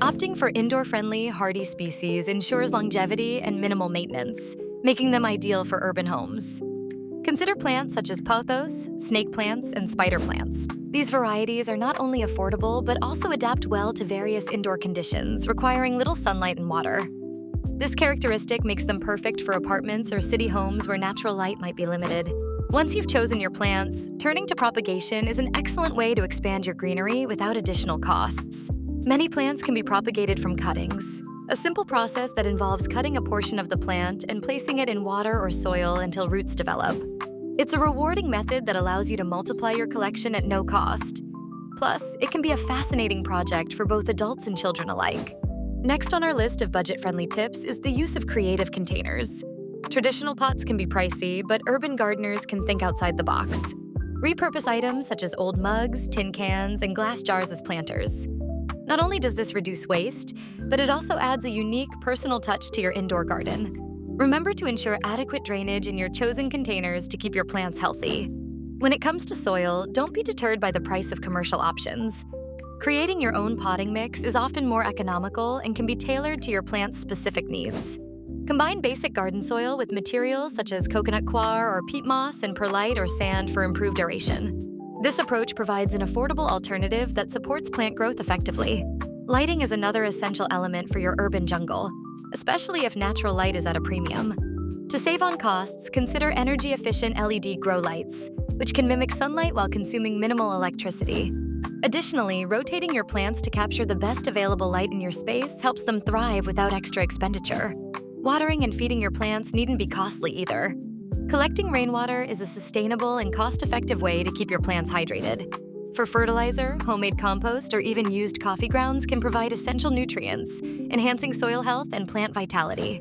Opting for indoor-friendly, hardy species ensures longevity and minimal maintenance, making them ideal for urban homes. Consider plants such as pothos, snake plants, and spider plants. These varieties are not only affordable, but also adapt well to various indoor conditions, requiring little sunlight and water. This characteristic makes them perfect for apartments or city homes where natural light might be limited. Once you've chosen your plants, turning to propagation is an excellent way to expand your greenery without additional costs. Many plants can be propagated from cuttings, a simple process that involves cutting a portion of the plant and placing it in water or soil until roots develop. It's a rewarding method that allows you to multiply your collection at no cost. Plus, it can be a fascinating project for both adults and children alike. Next on our list of budget-friendly tips is the use of creative containers. Traditional pots can be pricey, but urban gardeners can think outside the box. Repurpose items such as old mugs, tin cans, and glass jars as planters. Not only does this reduce waste, but it also adds a unique, personal touch to your indoor garden. Remember to ensure adequate drainage in your chosen containers to keep your plants healthy. When it comes to soil, don't be deterred by the price of commercial options. Creating your own potting mix is often more economical and can be tailored to your plant's specific needs. Combine basic garden soil with materials such as coconut coir or peat moss and perlite or sand for improved aeration. This approach provides an affordable alternative that supports plant growth effectively. Lighting is another essential element for your urban jungle, especially if natural light is at a premium. To save on costs, consider energy-efficient LED grow lights, which can mimic sunlight while consuming minimal electricity. Additionally, rotating your plants to capture the best available light in your space helps them thrive without extra expenditure. Watering and feeding your plants needn't be costly either. Collecting rainwater is a sustainable and cost-effective way to keep your plants hydrated. For fertilizer, homemade compost, or even used coffee grounds can provide essential nutrients, enhancing soil health and plant vitality.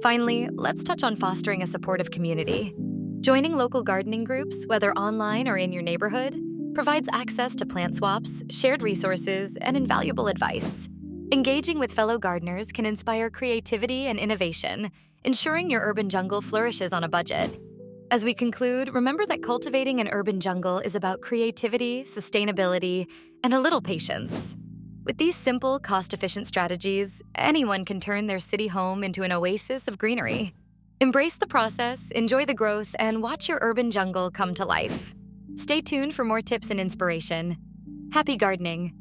Finally, let's touch on fostering a supportive community. Joining local gardening groups, whether online or in your neighborhood, provides access to plant swaps, shared resources, and invaluable advice. Engaging with fellow gardeners can inspire creativity and innovation, ensuring your urban jungle flourishes on a budget. As we conclude, remember that cultivating an urban jungle is about creativity, sustainability, and a little patience. With these simple, cost-efficient strategies, anyone can turn their city home into an oasis of greenery. Embrace the process, enjoy the growth, and watch your urban jungle come to life. Stay tuned for more tips and inspiration. Happy gardening!